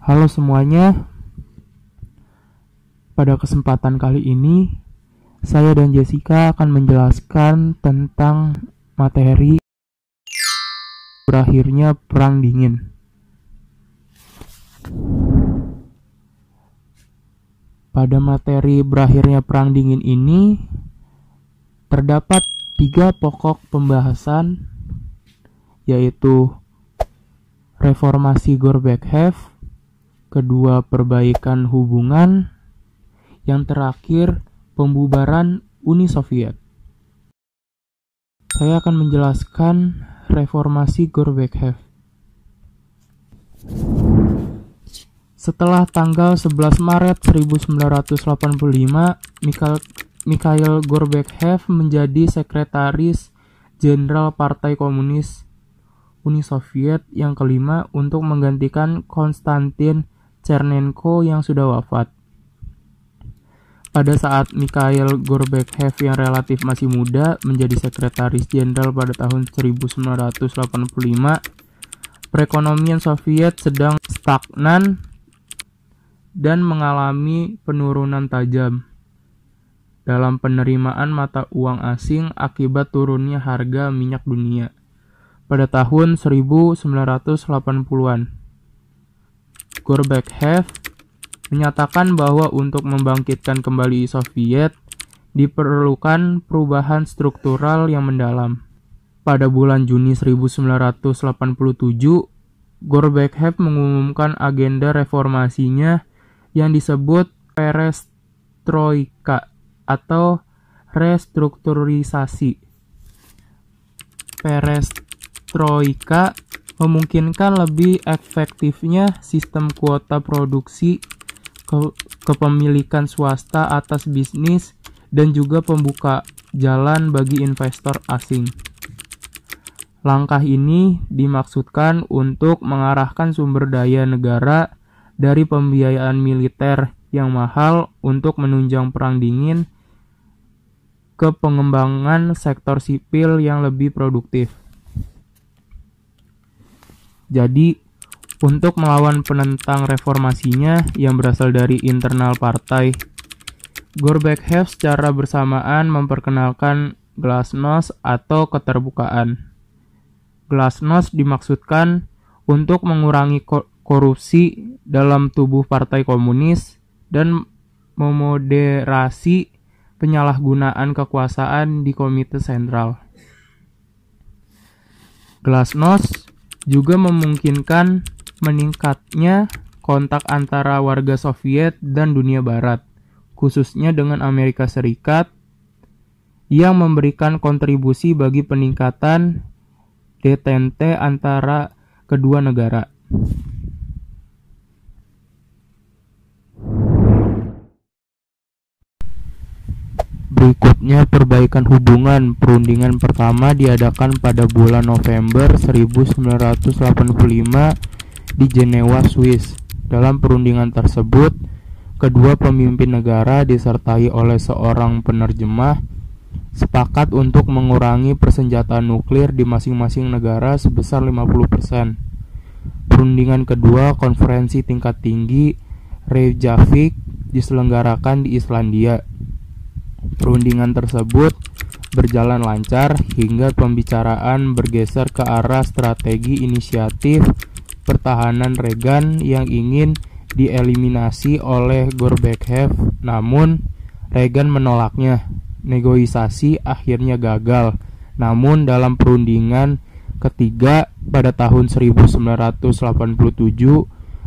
Halo semuanya, pada kesempatan kali ini saya dan Jessica akan menjelaskan tentang materi berakhirnya Perang Dingin. Pada materi berakhirnya Perang Dingin ini terdapat 3 pokok pembahasan, yaitu reformasi Gorbachev, kedua perbaikan hubungan, yang terakhir pembubaran Uni Soviet. Saya akan menjelaskan reformasi Gorbachev. Setelah tanggal 11 Maret 1985, Mikhail Gorbachev menjadi sekretaris jenderal Partai Komunis Uni Soviet yang kelima untuk menggantikan Konstantin Chernenko yang sudah wafat. Pada saat Mikhail Gorbachev yang relatif masih muda menjadi sekretaris jenderal pada tahun 1985, perekonomian Soviet sedang stagnan dan mengalami penurunan tajam dalam penerimaan mata uang asing akibat turunnya harga minyak dunia pada tahun 1980-an. Gorbachev menyatakan bahwa untuk membangkitkan kembali Soviet diperlukan perubahan struktural yang mendalam. Pada bulan Juni 1987, Gorbachev mengumumkan agenda reformasinya yang disebut perestroika atau restrukturisasi. Perestroika memungkinkan lebih efektifnya sistem kuota produksi, kepemilikan swasta atas bisnis, dan juga pembuka jalan bagi investor asing. Langkah ini dimaksudkan untuk mengarahkan sumber daya negara dari pembiayaan militer yang mahal untuk menunjang Perang Dingin ke pengembangan sektor sipil yang lebih produktif. Jadi, untuk melawan penentang reformasinya yang berasal dari internal partai, Gorbachev secara bersamaan memperkenalkan glasnost atau keterbukaan. Glasnost dimaksudkan untuk mengurangi korupsi dalam tubuh partai komunis dan memoderasi penyalahgunaan kekuasaan di komite sentral. Glasnost juga memungkinkan meningkatnya kontak antara warga Soviet dan dunia barat, khususnya dengan Amerika Serikat, yang memberikan kontribusi bagi peningkatan detente antara kedua negara. Berikutnya perbaikan hubungan. Perundingan pertama diadakan pada bulan November 1985 di Jenewa, Swiss. Dalam perundingan tersebut, kedua pemimpin negara disertai oleh seorang penerjemah sepakat untuk mengurangi persenjataan nuklir di masing-masing negara sebesar 50%. Perundingan kedua, konferensi tingkat tinggi Reykjavik, diselenggarakan di Islandia. Perundingan tersebut berjalan lancar hingga pembicaraan bergeser ke arah strategi inisiatif pertahanan Reagan yang ingin dieliminasi oleh Gorbachev, namun Reagan menolaknya. Negosiasi akhirnya gagal. Namun dalam perundingan ketiga pada tahun 1987,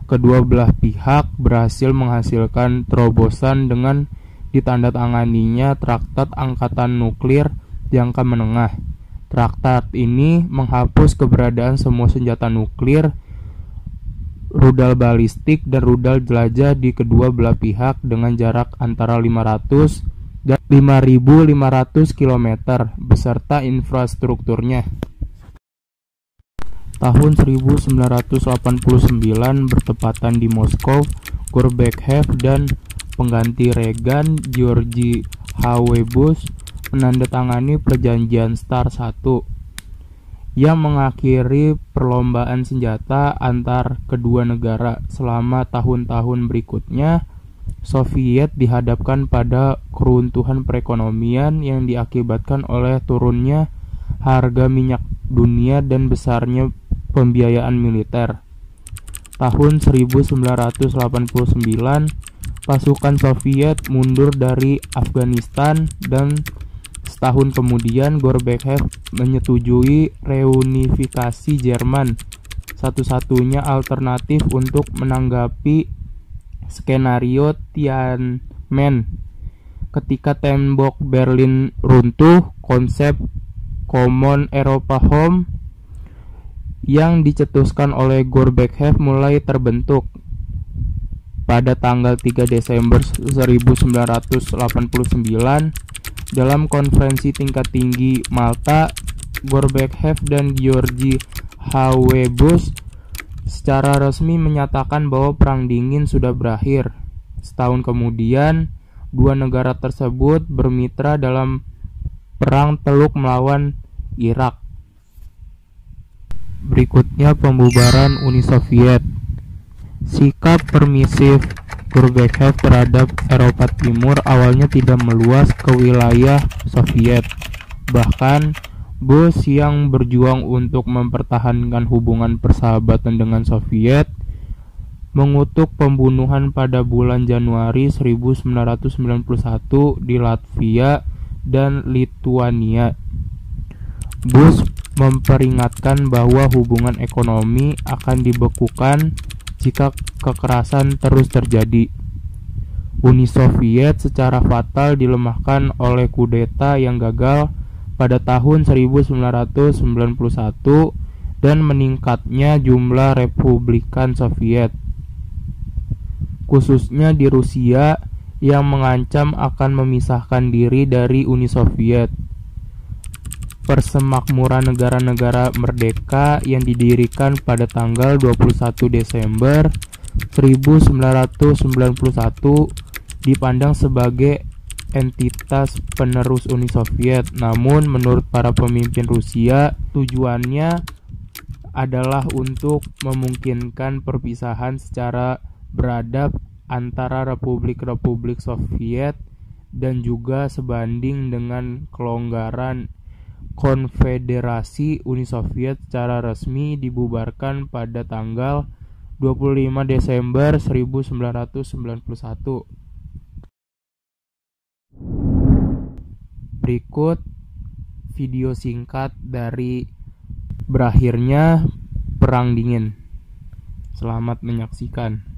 kedua belah pihak berhasil menghasilkan terobosan dengan ditandatanganinya Traktat Angkatan Nuklir Jangka Menengah. Traktat ini menghapus keberadaan semua senjata nuklir, rudal balistik, dan rudal jelajah di kedua belah pihak dengan jarak antara 500 dan 5.500 km beserta infrastrukturnya. Tahun 1989 bertepatan di Moskow, Gorbachev dan pengganti Reagan, George H.W. Bush, menandatangani perjanjian START 1 yang mengakhiri perlombaan senjata antar kedua negara. Selama tahun-tahun berikutnya, Soviet dihadapkan pada keruntuhan perekonomian yang diakibatkan oleh turunnya harga minyak dunia dan besarnya pembiayaan militer. Tahun 1989, pasukan Soviet mundur dari Afghanistan dan setahun kemudian Gorbachev menyetujui reunifikasi Jerman, satu-satunya alternatif untuk menanggapi skenario Tiananmen. Ketika tembok Berlin runtuh, konsep Common Europa Home yang dicetuskan oleh Gorbachev mulai terbentuk. Pada tanggal 3 Desember 1989, dalam konferensi tingkat tinggi Malta, Gorbachev dan Georgi H.W. Bush secara resmi menyatakan bahwa Perang Dingin sudah berakhir. Setahun kemudian, dua negara tersebut bermitra dalam Perang Teluk melawan Irak. Berikutnya pembubaran Uni Soviet. Sikap permisif Gorbachev terhadap Eropa Timur awalnya tidak meluas ke wilayah Soviet. Bahkan Bush yang berjuang untuk mempertahankan hubungan persahabatan dengan Soviet mengutuk pembunuhan pada bulan Januari 1991 di Latvia dan Lituania. Bush memperingatkan bahwa hubungan ekonomi akan dibekukan jika kekerasan terus terjadi. Uni Soviet secara fatal dilemahkan oleh kudeta yang gagal pada tahun 1991 dan meningkatnya jumlah republikan Soviet, khususnya di Rusia yang mengancam akan memisahkan diri dari Uni Soviet. Persemakmuran negara-negara merdeka yang didirikan pada tanggal 21 Desember 1991 dipandang sebagai entitas penerus Uni Soviet. Namun menurut para pemimpin Rusia, tujuannya adalah untuk memungkinkan perpisahan secara beradab antara republik-republik Soviet dan juga sebanding dengan kelonggaran Konfederasi Uni Soviet secara resmi dibubarkan pada tanggal 25 Desember 1991. Berikut video singkat dari berakhirnya Perang Dingin. Selamat menyaksikan.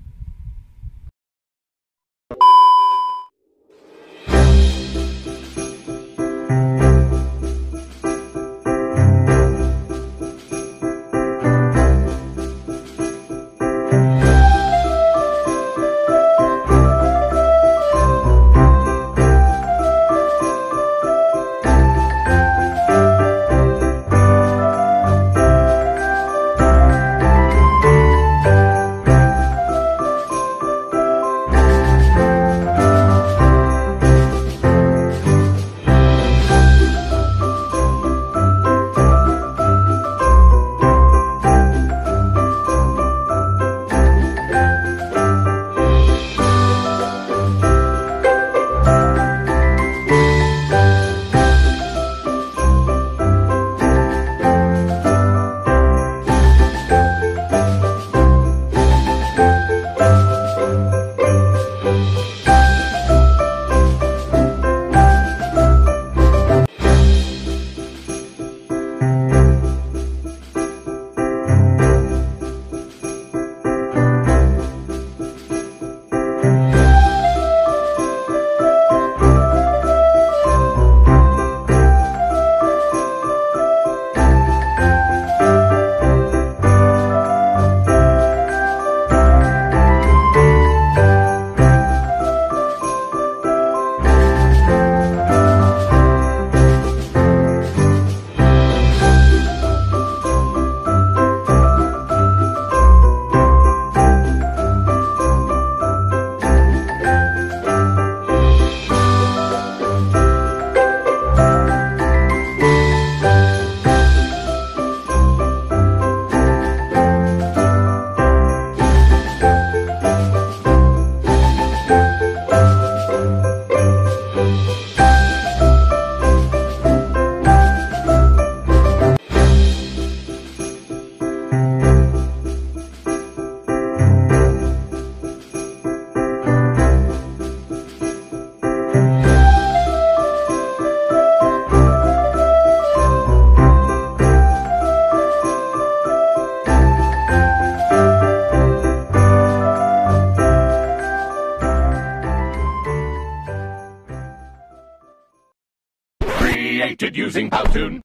created using Powtoon.